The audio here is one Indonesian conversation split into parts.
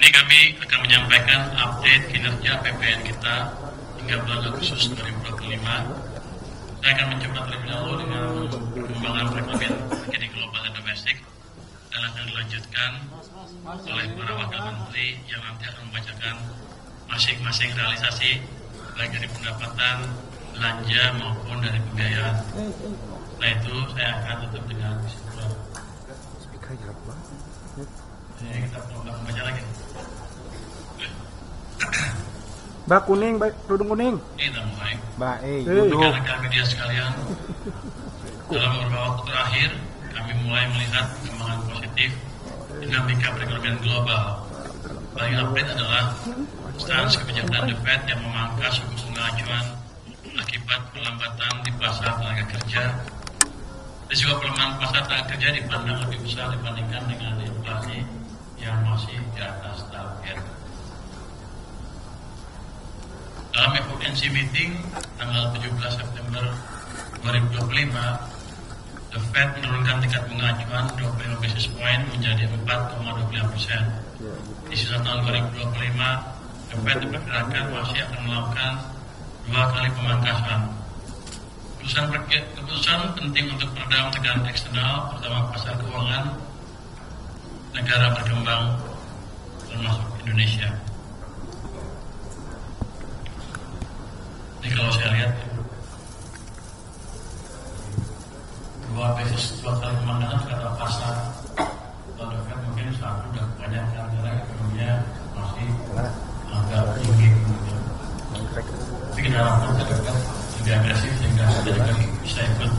Ini kami akan menyampaikan update kinerja PPN kita hingga bulan Agustus 2025. Saya akan mencoba terlebih dahulu dengan pengembangan perekonomian di global dan domestik, dan akan dilanjutkan oleh para wakil menteri yang nanti akan membacakan masing-masing realisasi baik dari pendapatan, belanja maupun dari pembiayaan. Setelah itu saya akan tutup dengan kesimpulan. Jadi kita perlu membaca lagi. Mbak kuning, Mbak kerudung kuning. Kita mulai. Baik. Rekan-rekan media sekalian, dalam beberapa waktu terakhir kami mulai melihat perkembangan positif dinamika perekonomian global. Paling update adalah stans kebijakan The Fed yang memangkas suku bunga acuan akibat perlambatan di pasar tenaga kerja. Risiko pelemahan pasar tenaga kerja dipandang lebih besar dibandingkan dengan inflasi yang masih di atas target. Dalam FOMC meeting tanggal 17 September 2025, The Fed menurunkan tingkat bunga acuan 25 basis point menjadi 4,25%. Di sisa tahun 2025, The Fed diperkirakan masih akan melakukan 2 kali pemangkasan. Keputusan penting untuk meredam tekanan eksternal, terutama pasar keuangan negara berkembang termasuk Indonesia. Ini kalau saya lihat, 2 kali pemangkasan kata pasar atau The Fed mungkin satu dan banyak negara ekonominya masih agak tinggi. Tapi kita harapkan The Fed lebih agresif sehingga kita juga bisa ikut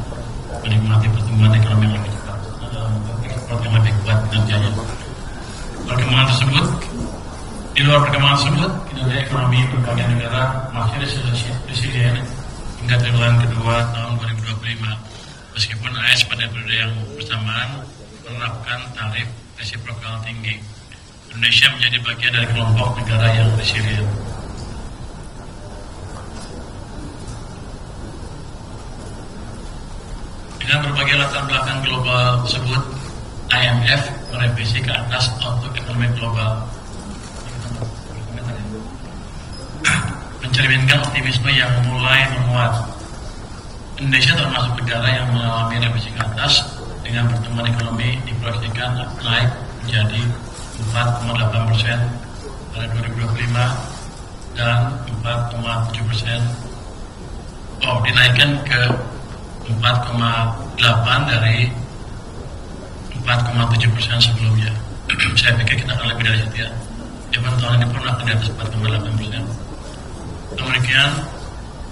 menikmati pertumbuhan ekonomi yang lebih cepat dalam ekspor yang lebih kuat kinerjanya. Di luar perkembangan tersebut, kinerja ekonomi berbagai negara masih resilient hingga triwulan kedua tahun 2025. Meskipun AS pada periode yang bersamaan menerapkan tarif resiprokal tinggi, Indonesia menjadi bagian dari kelompok negara yang resilient. Dengan berbagai latar belakang global tersebut, IMF merevisi ke atas outlook ekonomi global, mencerminkan optimisme yang mulai menguat. Indonesia termasuk negara yang mengalami revisi ke atas dengan pertumbuhan ekonomi diproyeksikan naik menjadi 4,8% pada 2025 dan 4,7%. Dinaikkan ke 4,8 dari 4,7% sebelumnya. Saya pikir kita akan lebih dari itu ya. Even tahun ini pun akan di atas 4,8%.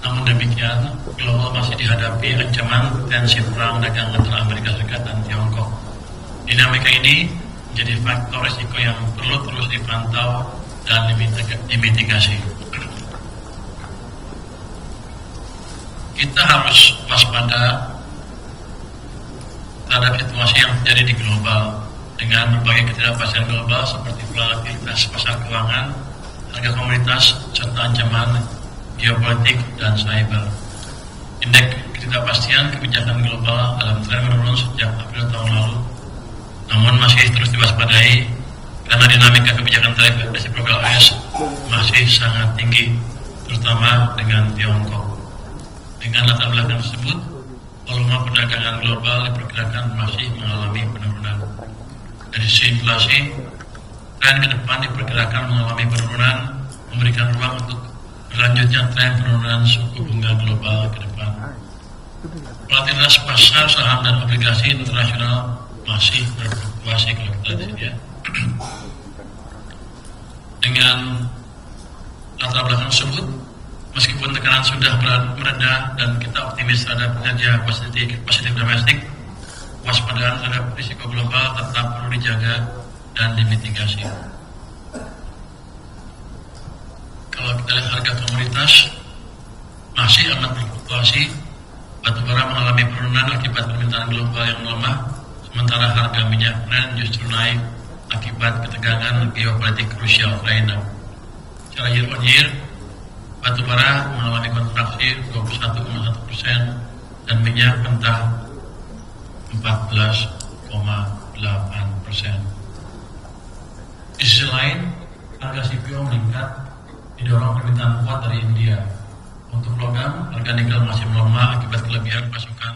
Namun demikian, global masih dihadapi ancaman tensi perang dagang antara Amerika Serikat dan Tiongkok. Dinamika ini menjadi faktor risiko yang perlu terus dipantau dan dimitigasi. Kita harus waspada terhadap situasi yang terjadi di global dengan berbagai ketidakpastian global seperti volatilitas pasar keuangan, harga komoditas, serta ancaman geopolitik dan cyber. Indeks ketidakpastian kebijakan global dalam tren menurun sejak April tahun lalu, namun masih terus diwaspadai karena dinamika kebijakan tarif resiprokal AS masih sangat tinggi, terutama dengan Tiongkok. Dengan latar belakang tersebut, volume perdagangan global diperkirakan masih mengalami penurunan. Dari sisi inflasi, tren ke depan diperkirakan mengalami penurunan, memberikan ruang untuk berlanjutnya tren penurunan suku bunga global ke depan. Volatilitas pasar saham dan obligasi internasional masih berfluktuasi kalau kita lihat ya. Dengan latar belakang tersebut, meskipun tekanan sudah mereda dan kita optimis terhadap kinerja positif domestik, waspadaan terhadap risiko global tetap perlu dijaga dan dimitigasi. Kalau kita lihat harga komoditas masih amat berfluktuasi, batubara mengalami penurunan akibat permintaan global yang melemah, sementara harga minyak Brent justru naik akibat ketegangan geopolitik Rusia Ukraina. Secara year on year, batubara mengalami kontraksi 21,1% dan minyak mentah 14,8%. Di sisi lain, harga CPO meningkat didorong permintaan kuat dari India. Untuk logam, harga nikel masih melemah akibat kelebihan pasokan,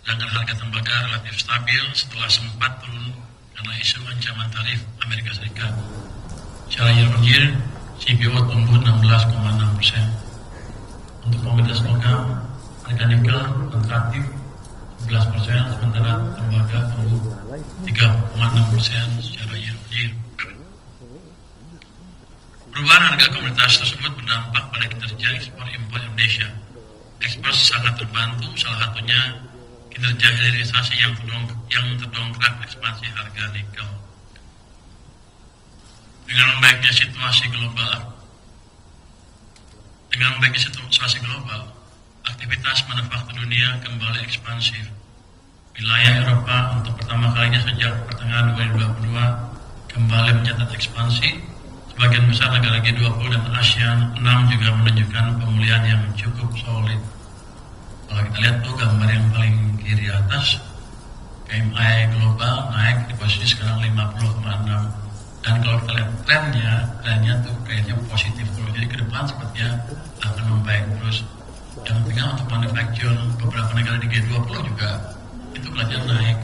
sedangkan harga tembaga relatif stabil setelah sempat turun karena isu ancaman tarif Amerika Serikat. Secara year-on-year, CPO tumbuh 16,6%. Untuk komoditas logam, harga nikel kontraktif 11%, sementara tembaga tumbuh 3,6% secara year-on-year. Perubahan harga komoditas tersebut berdampak pada kinerja ekspor impor Indonesia. Ekspor sangat terbantu, salah satunya kinerja hilirisasi yang terdongkrak ekspansi harga nikel. Dengan membaiknya situasi global, aktivitas manufaktur dunia kembali ekspansif. Wilayah Eropa untuk pertama kalinya sejak pertengahan 2022 kembali mencatat ekspansi. Sebagian besar negara G20 dan ASEAN 6 juga menunjukkan pemulihan yang cukup solid. Kalau kita lihat tuh gambar yang paling kiri atas, PMI global naik di posisi sekarang 50,6. Dan kalau kita lihat trennya tuh kayaknya positif terus. Jadi ke depan sepertinya akan membaik terus. Yang penting untuk manufacture beberapa negara di G20 juga itu kelihatan naik.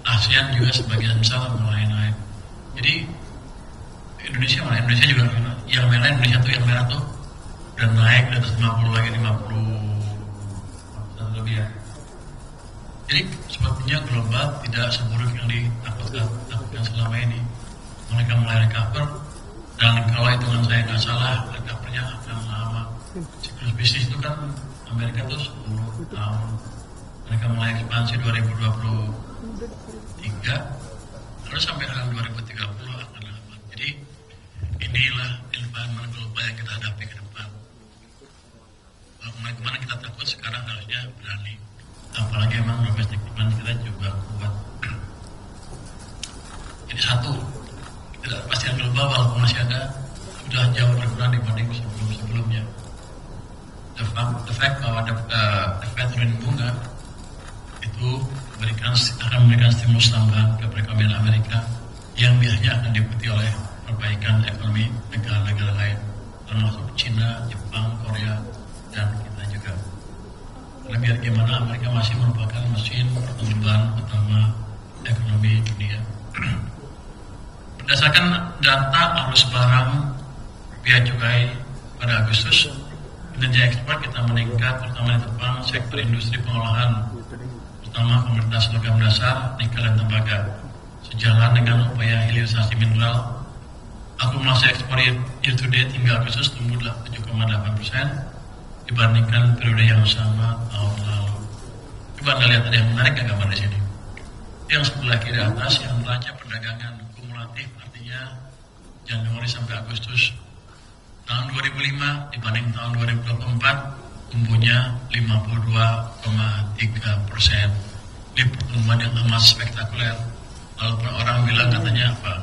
ASEAN juga sebagian besar mulai naik. Jadi Indonesia juga yang merah Indonesia tuh yang merah tuh udah naik di atas 50 lagi 50 lebih ya. Jadi sepertinya global tidak seburuk yang ditakutkan selama ini. Mereka mulai recover dan kalau hitungan saya nggak salah recovernya akan lama. Siklus bisnis itu kan Amerika tuh 10 tahun. Mereka mulai ekspansi 2023 terus sampai tahun 2030 akan lama. Jadi inilah environment global yang kita hadapi ke depan. Kalau kemana kita takut, sekarang harusnya berani. Apalagi emang domestic demand kita juga kuat. Jadi satu, ketidakpastian global walaupun masih ada, sudah jauh berkurang dibanding sebelumnya. The fact bahwa the Fed turun bunga itu akan memberikan stimulus tambahan ke perekonomian Amerika yang biasanya akan diikuti oleh perbaikan ekonomi negara-negara lain termasuk Cina, Jepang, Korea, dan kita juga. Karena biar gimana Amerika masih merupakan mesin pertumbuhan utama ekonomi dunia. Berdasarkan data arus barang bea cukai pada Agustus, kinerja ekspor kita meningkat terutama di depan sektor industri pengolahan, terutama komoditas logam dasar, nikel dan tembaga. Sejalan dengan upaya hilirisasi mineral, akumulasi ekspor year to date hingga Agustus tumbuh 7,8% dibandingkan periode yang sama tahun lalu. Coba Anda lihat ada yang menarik nggak gambar di sini? Yang sebelah kiri atas yang neraca perdagangan kumulatif, artinya Januari sampai Agustus tahun 2005 dibanding tahun 2024 tumbuhnya 52,3%. Ini pertumbuhan yang amat spektakuler. Kalau orang bilang katanya apa?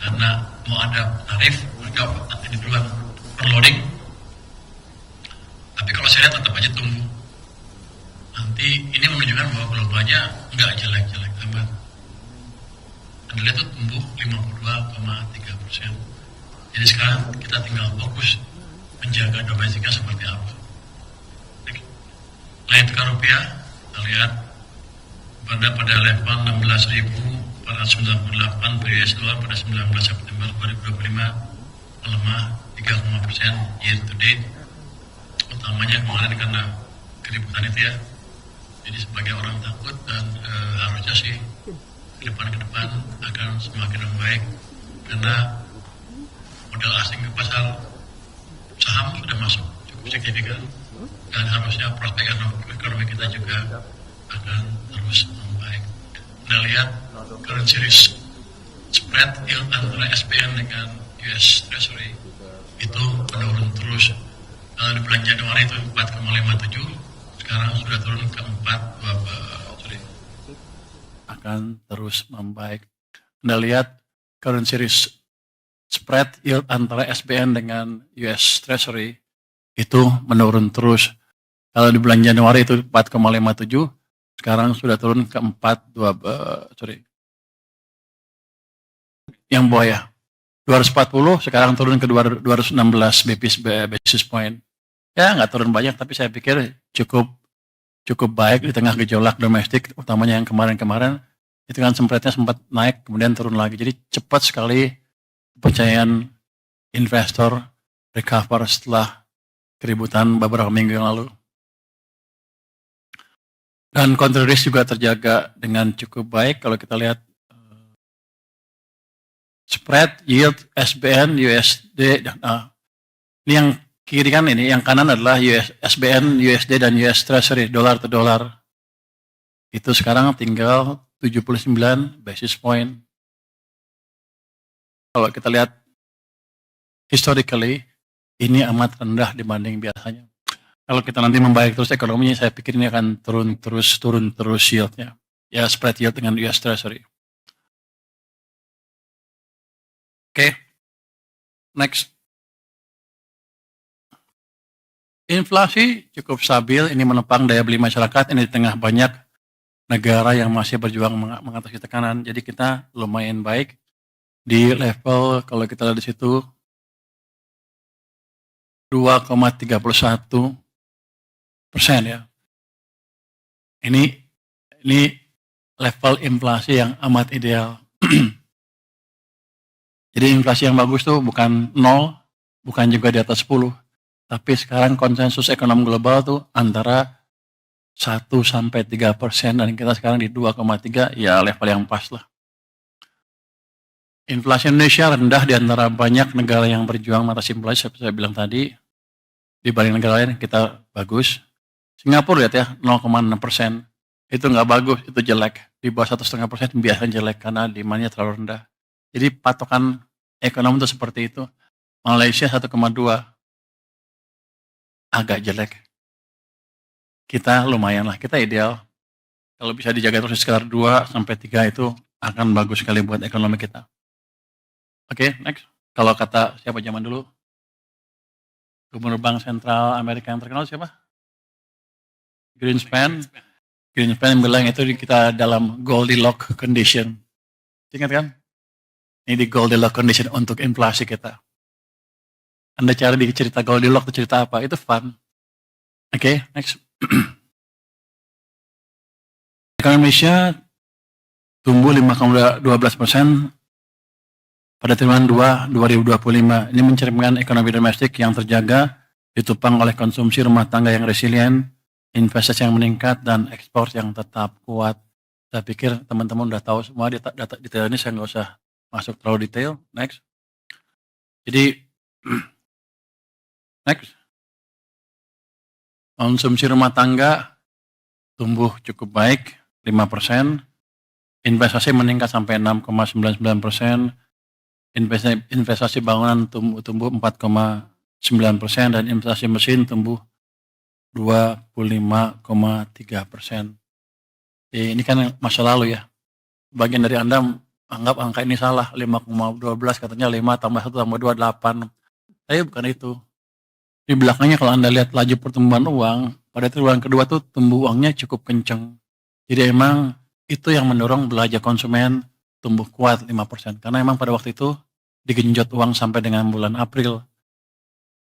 Karena mau ada tarif, mereka ini duluan perloading. Tapi kalau saya lihat tetap aja tumbuh. Nanti ini menunjukkan bahwa globalnya nggak jelek-jelek amat. Anda lihat tuh tumbuh 52,3%. Jadi sekarang kita tinggal fokus menjaga domestiknya seperti apa. Nilai tukar rupiah, kita lihat pada level 16.498 per US dollar pada 19 September 2025 melemah 3,% year to date. Utamanya kemarin karena keributan itu ya. Jadi sebagai orang takut dan harusnya sih ke depan akan semakin membaik karena modal asing ke pasar saham sudah masuk cukup signifikan dan harusnya prospek ekonomi kita juga akan terus membaik. Anda lihat currency risk spread yield antara SPN dengan US Treasury itu menurun terus. Kalau di bulan Januari itu 4,57, sekarang sudah turun ke 4,2 akan terus membaik. Anda lihat currency risk spread yield antara SBN dengan US Treasury itu menurun terus. Kalau di bulan Januari itu 4,57, Sekarang sudah turun ke 4, yang bawah ya. 240 sekarang turun ke 216 basis point. Ya nggak turun banyak, tapi saya pikir cukup baik di tengah gejolak domestik, utamanya yang kemarin-kemarin. Itu kan spreadnya sempat naik, kemudian turun lagi. Jadi cepat sekali kepercayaan investor recover setelah keributan beberapa minggu yang lalu. Dan counter risk juga terjaga dengan cukup baik. Kalau kita lihat spread, yield, SBN, USD, ini yang kiri kan ini, yang kanan adalah SBN, USD, dan US Treasury, dolar to dolar. Itu sekarang tinggal 79 basis point. Kalau kita lihat historically, ini amat rendah dibanding biasanya. Kalau kita nanti membaik terus ekonominya, saya pikir ini akan turun terus yieldnya. Ya, spread yield dengan US Treasury. Oke, next. Inflasi cukup stabil, ini menopang daya beli masyarakat, ini di tengah banyak negara yang masih berjuang mengatasi tekanan. Jadi kita lumayan baik di level, kalau kita lihat di situ 2,31% ya. Ini level inflasi yang amat ideal. Jadi inflasi yang bagus tuh bukan 0, bukan juga di atas 10. Tapi sekarang konsensus ekonomi global tuh antara 1-3%, dan kita sekarang di 2,3, ya level yang pas lah. Inflasi Indonesia rendah di antara banyak negara yang berjuang mengatasi inflasi, seperti saya bilang tadi. Dibanding negara lain kita bagus. Singapura lihat ya, 0,6%. Itu nggak bagus, itu jelek. Di bawah 1,5% biasanya jelek karena demandnya terlalu rendah. Jadi patokan ekonomi itu seperti itu. Malaysia 1,2, agak jelek. Kita lumayan lah, kita ideal. Kalau bisa dijaga terus sekitar 2-3 itu akan bagus sekali buat ekonomi kita. Oke, next. Kalau kata siapa zaman dulu? Gubernur Bank Sentral Amerika yang terkenal siapa? Greenspan. Greenspan bilang itu kita dalam Goldilocks condition. Ingat kan? Ini di Goldilocks condition untuk inflasi kita. Anda cari di cerita Goldilocks itu cerita apa? Itu fun. Oke, next. Ekonomi Indonesia tumbuh 5,12% pada triwulan 2 2025. Ini mencerminkan ekonomi domestik yang terjaga, ditopang oleh konsumsi rumah tangga yang resilient, investasi yang meningkat, dan ekspor yang tetap kuat. Saya pikir teman-teman udah tahu semua data detail ini, saya nggak usah masuk terlalu detail. Next. Jadi, next. Konsumsi rumah tangga tumbuh cukup baik, 5%. Investasi meningkat sampai 6,99%. Investasi bangunan tumbuh 4,9%, dan investasi mesin tumbuh 25,3%. Ini kan masa lalu ya. Bagian dari Anda anggap angka ini salah, 5,12 katanya 5 tambah 1 tambah 2, 8. Tapi bukan itu. Di belakangnya kalau Anda lihat laju pertumbuhan uang, pada triwulan kedua tuh tumbuh uangnya cukup kenceng. Jadi emang itu yang mendorong belanja konsumen tumbuh kuat 5%. Karena emang pada waktu itu digenjot uang sampai dengan bulan April.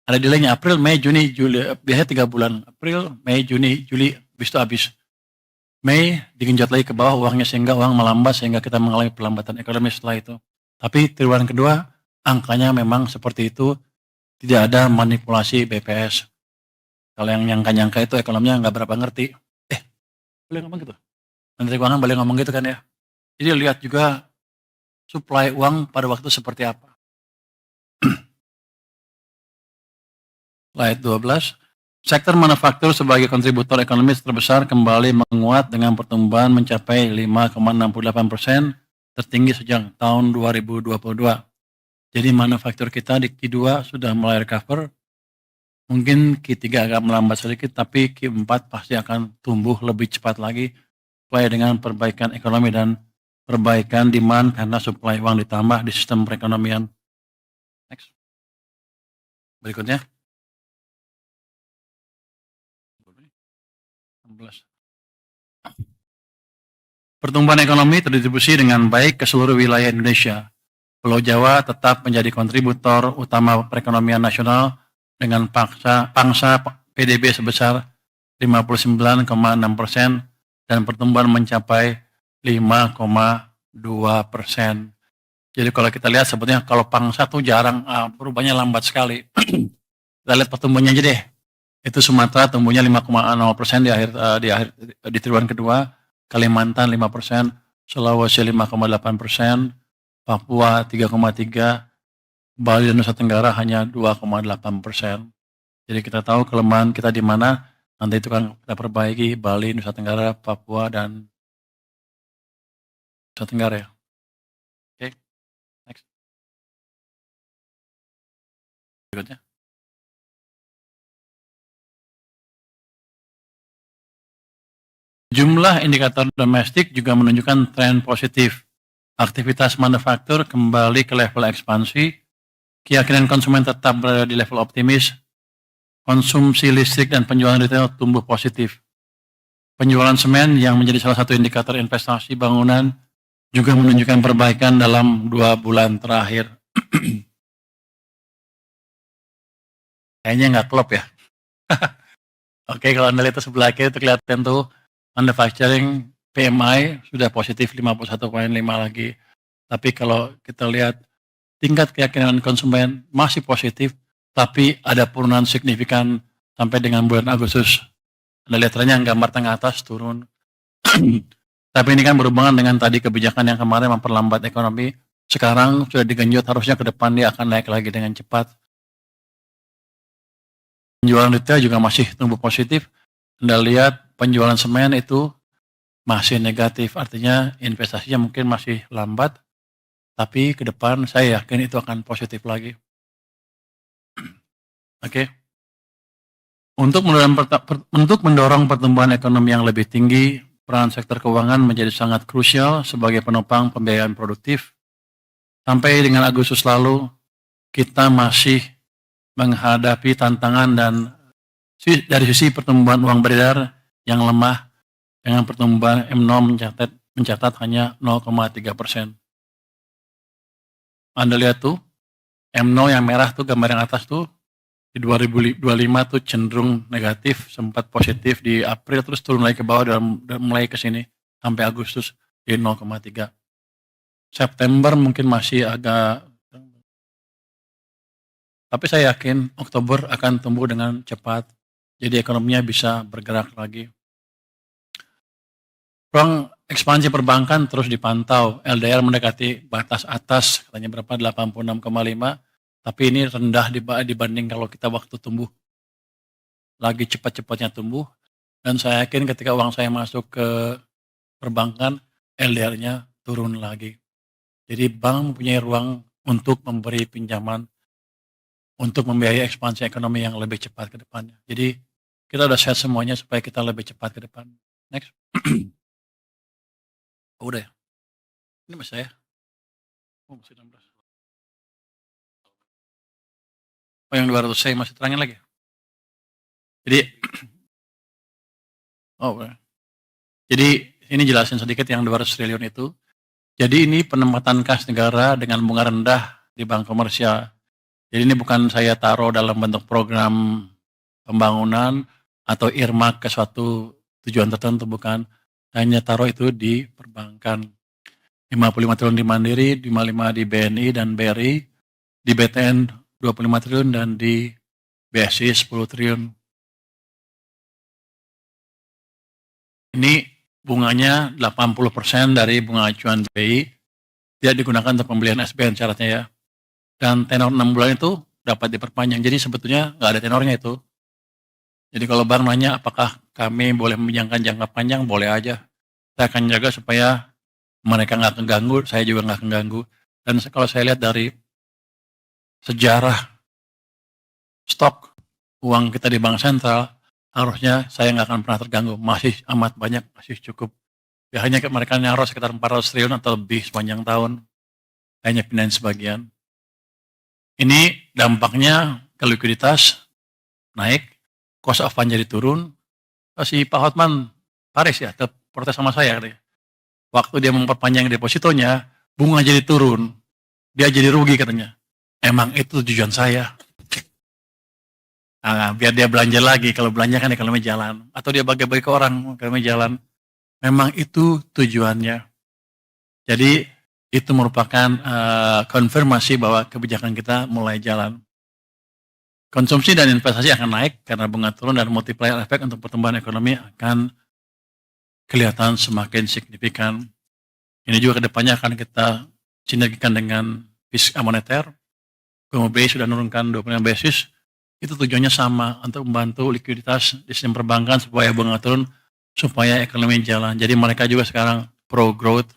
Ada delaynya April, Mei, Juni, Juli. Biasanya 3 bulan. April, Mei, Juni, Juli, habis. Mei digenjot lagi ke bawah uangnya sehingga uang melambat, sehingga kita mengalami perlambatan ekonomi setelah itu. Tapi triwulan kedua angkanya memang seperti itu, tidak ada manipulasi BPS. Kalau yang nyangka-nyangka itu ekonominya nggak berapa ngerti. Boleh ngomong gitu? Menteri Keuangan boleh ngomong gitu kan ya? Jadi lihat juga suplai uang pada waktu seperti apa. Slide 12. Sektor manufaktur sebagai kontributor ekonomi terbesar kembali menguat dengan pertumbuhan mencapai 5,68%, tertinggi sejak tahun 2022. Jadi manufaktur kita di Q2 sudah mulai recover. Mungkin Q3 agak melambat sedikit, tapi Q4 pasti akan tumbuh lebih cepat lagi sesuai dengan perbaikan ekonomi dan perbaikan demand karena suplai uang ditambah di sistem perekonomian. Next. Berikutnya. 16. Pertumbuhan ekonomi terdistribusi dengan baik ke seluruh wilayah Indonesia. Pulau Jawa tetap menjadi kontributor utama perekonomian nasional dengan pangsa PDB sebesar 59,6% dan pertumbuhan mencapai 5,2%. Jadi kalau kita lihat sebetulnya kalau pangsa tuh jarang, perubahannya lambat sekali. Kita lihat pertumbuhannya aja deh. Itu Sumatera tumbuhnya 5,0% di triwulan kedua, Kalimantan 5%, Sulawesi 5,8%, Papua 3,3%, Bali dan Nusa Tenggara hanya 2,8%. Jadi kita tahu kelemahan kita di mana, nanti itu kan kita perbaiki Bali, Nusa Tenggara, Papua, dan Nusa Tenggara ya. Oke, next. Berikutnya. Jumlah indikator domestik juga menunjukkan tren positif. Aktivitas manufaktur kembali ke level ekspansi, keyakinan konsumen tetap berada di level optimis, konsumsi listrik dan penjualan retail tumbuh positif. Penjualan semen yang menjadi salah satu indikator investasi bangunan juga menunjukkan perbaikan dalam 2 bulan terakhir. Kayaknya nggak klop ya. Oke, kalau Anda lihat ke sebelah kiri itu kelihatan tuh manufacturing PMI sudah positif 51,5 lagi. Tapi kalau kita lihat tingkat keyakinan konsumen masih positif, tapi ada penurunan signifikan sampai dengan bulan Agustus. Anda lihat trennya gambar tengah atas turun. Tapi ini kan berhubungan dengan tadi kebijakan yang kemarin memperlambat ekonomi. Sekarang sudah digenjot, harusnya ke depan dia akan naik lagi dengan cepat. Penjualan retail juga masih tumbuh positif. Anda lihat penjualan semen itu masih negatif, artinya investasinya mungkin masih lambat, tapi ke depan saya yakin itu akan positif lagi. Oke. Untuk mendorong pertumbuhan ekonomi yang lebih tinggi, peran sektor keuangan menjadi sangat krusial sebagai penopang pembiayaan produktif. Sampai dengan Agustus lalu, kita masih menghadapi tantangan dan dari sisi pertumbuhan uang beredar yang lemah, dengan pertumbuhan M0 mencatat hanya 0,3%. Anda lihat tuh, M0 yang merah tuh gambar yang atas tuh di 2025 tuh cenderung negatif, sempat positif di April terus turun lagi ke bawah dan mulai ke sini sampai Agustus di 0,3. September mungkin masih agak, tapi saya yakin Oktober akan tumbuh dengan cepat. Jadi ekonominya bisa bergerak lagi. Ruang ekspansi perbankan terus dipantau. LDR mendekati batas atas, katanya berapa? 86,5. Tapi ini rendah dibanding kalau kita waktu tumbuh. Lagi cepat-cepatnya tumbuh. Dan saya yakin ketika uang saya masuk ke perbankan, LDR-nya turun lagi. Jadi bank mempunyai ruang untuk memberi pinjaman, untuk membiayai ekspansi ekonomi yang lebih cepat ke depannya. Jadi kita udah set semuanya supaya kita lebih cepat ke depan. Next. Oh, udah ya? Ini masih saya? Oh, masih 16. Oh, yang 200 saya masih terangin lagi. Jadi, oh, jadi ini jelasin sedikit yang 200 triliun itu. Jadi ini penempatan kas negara dengan bunga rendah di bank komersial. Jadi ini bukan saya taruh dalam bentuk program pembangunan atau earmark ke suatu tujuan tertentu, bukan. Hanya taruh itu di perbankan. 55 triliun di Mandiri, 55 di BNI dan BRI, di BTN 25 triliun dan di BSI 10 triliun. Ini bunganya 80% dari bunga acuan BI tidak digunakan untuk pembelian SBN syaratnya ya. Dan tenor 6 bulan itu dapat diperpanjang. Jadi sebetulnya nggak ada tenornya itu. Jadi kalau bank nanya apakah kami boleh meminjamkan jangka panjang, boleh aja. Saya akan jaga supaya mereka nggak keganggu, saya juga nggak keganggu. Dan kalau saya lihat dari sejarah stok uang kita di bank sentral, harusnya saya nggak akan pernah terganggu. Masih amat banyak, masih cukup. Ya hanya mereka nyaruh sekitar 400 triliun atau lebih sepanjang tahun. Hanya pindahin sebagian. Ini dampaknya ke likuiditas naik, cost of fund jadi turun. Si Pak Hotman Paris ya, protes sama saya katanya. Waktu dia memperpanjang depositonya, bunga jadi turun. Dia jadi rugi katanya. Emang itu tujuan saya. Nah, biar dia belanja lagi. Kalau belanja kan ekonomi jalan. Atau dia bagi-bagi ke orang, ekonomi jalan. Memang itu tujuannya. Jadi itu merupakan konfirmasi bahwa kebijakan kita mulai jalan. Konsumsi dan investasi akan naik karena bunga turun dan multiplier effect untuk pertumbuhan ekonomi akan kelihatan semakin signifikan. Ini juga kedepannya akan kita sinergikan dengan fiskal moneter. BI sudah menurunkan 25 basis. Itu tujuannya sama untuk membantu likuiditas di sistem perbankan supaya bunga turun, supaya ekonomi jalan. Jadi mereka juga sekarang pro growth.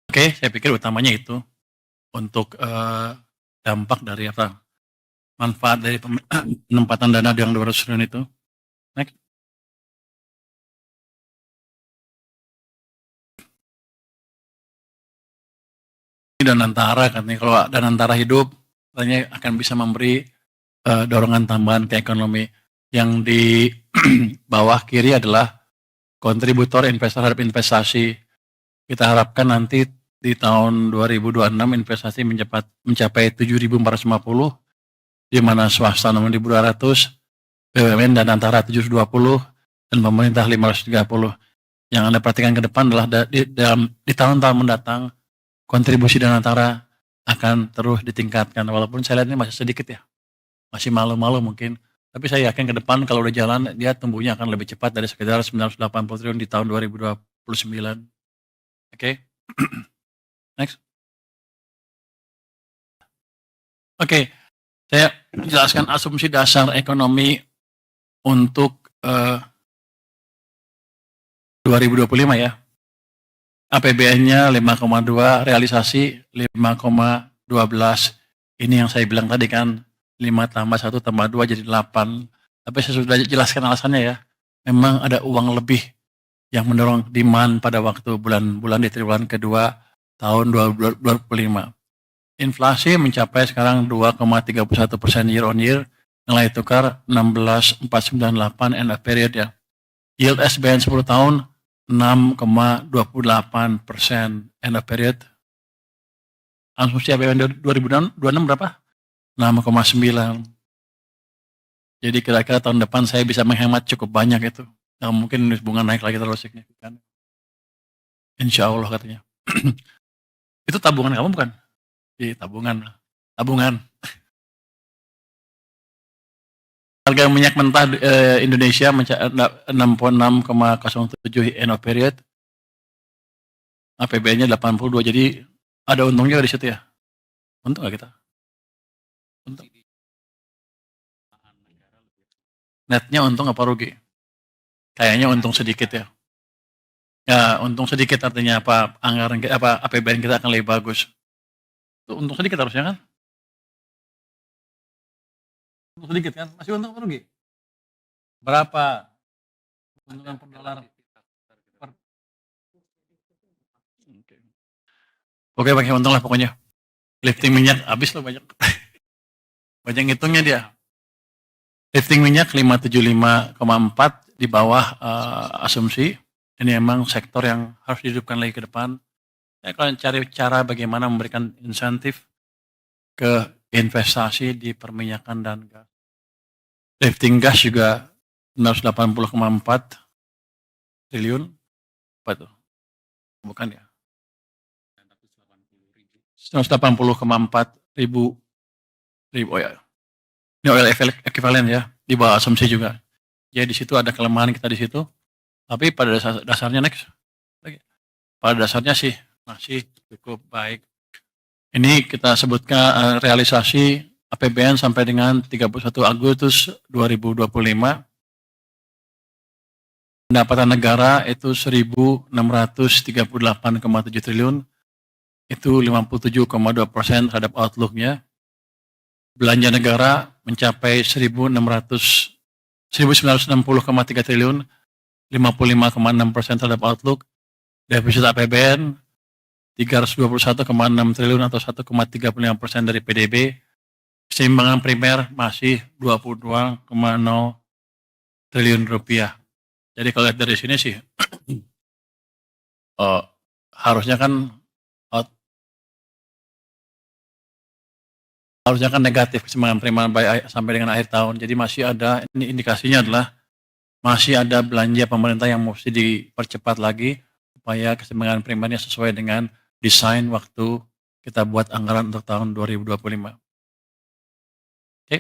Oke, saya pikir utamanya itu untuk dampak dari apa? Manfaat dari penempatan dana yang 200 triliun itu. Next. Dan antara katanya kalau dan antara hidup katanya akan bisa memberi dorongan tambahan ke ekonomi. Yang di bawah kiri adalah kontributor investor terhadap investasi. Kita harapkan nanti di tahun 2026 investasi mencapai 7.450, di mana swasta 6.200, BUMN dan antara 720, dan pemerintah 530. Yang Anda perhatikan ke depan adalah di tahun-tahun mendatang, kontribusi dan antara akan terus ditingkatkan. Walaupun saya lihat ini masih sedikit ya, masih malu-malu mungkin. Tapi saya yakin ke depan kalau udah jalan, dia tumbuhnya akan lebih cepat dari sekitar 980 triliun di tahun 2029. Oke. Next. Oke, saya jelaskan asumsi dasar ekonomi untuk 2025 ya. APBN-nya 5,2, realisasi 5,12. Ini yang saya bilang tadi kan, 5 tambah 1 tambah 2 jadi 8. Tapi saya sudah jelaskan alasannya ya. Memang ada uang lebih yang mendorong demand pada waktu bulan-bulan di triwulan kedua tahun 2025. Inflasi mencapai sekarang 2,31% year on year, nilai tukar 16,498 end of period ya. Yield SBN 10 tahun 6,28% end of period. Asumsi APBN 2026 berapa? 6,9. Jadi kira-kira tahun depan saya bisa menghemat cukup banyak itu. Nah, mungkin bunga naik lagi terlalu signifikan. Insya Allah katanya. Itu tabungan kamu bukan? Iya, tabungan. Harga minyak mentah Indonesia 66,07 end of period. APBN-nya 82, jadi ada untungnya di situ ya. Untung nggak kita? Untung. Netnya untung apa rugi? Kayaknya untung sedikit ya. Ya, untung sedikit artinya apa? Anggaran apa APBN kita akan lebih bagus. Itu untung sedikit harusnya kan? Untung sedikit kan? Masih untung apa rugi? Berapa? Untungan per dolar. Oke, pakai untung lah pokoknya. Lifting minyak habis loh banyak. Banyak ngitungnya dia. Lifting minyak 575,4 di bawah asumsi. Ini emang sektor yang harus dihidupkan lagi ke depan. Saya akan cari cara bagaimana memberikan insentif ke investasi di perminyakan dan gas. Lifting gas juga 680,4 triliun. Apa itu? Bukan ya? 180,4 ribu oh ya. Ini oil equivalent ya, di bawah asumsi juga. Jadi di situ ada kelemahan kita di situ. Tapi pada dasarnya next. Pada dasarnya sih masih cukup baik. Ini kita sebutkan realisasi APBN sampai dengan 31 Agustus 2025. Pendapatan negara itu 1.638,7 triliun. Itu 57,2% terhadap outlook-nya. Belanja negara mencapai 1.960,3 triliun, 55,6% terhadap outlook. Defisit APBN 321,6 triliun atau 1,35% dari PDB. Keseimbangan primer masih 22,0 triliun rupiah. Jadi kalau lihat dari sini sih, harusnya kan negatif keseimbangan penerimaan sampai dengan akhir tahun. Jadi masih ada, ini indikasinya adalah masih ada belanja pemerintah yang mesti dipercepat lagi supaya keseimbangan penerimaannya sesuai dengan desain waktu kita buat anggaran untuk tahun 2025. Oke,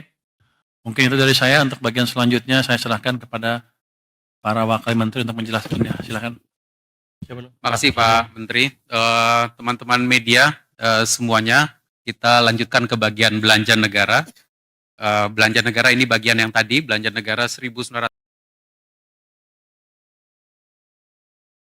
mungkin itu dari saya. Untuk bagian selanjutnya saya serahkan kepada para wakil menteri untuk menjelaskannya. Silakan. Terima kasih Pak Menteri. Teman-teman media semuanya, kita lanjutkan ke bagian belanja negara. Belanja negara ini bagian yang tadi, belanja negara 1.900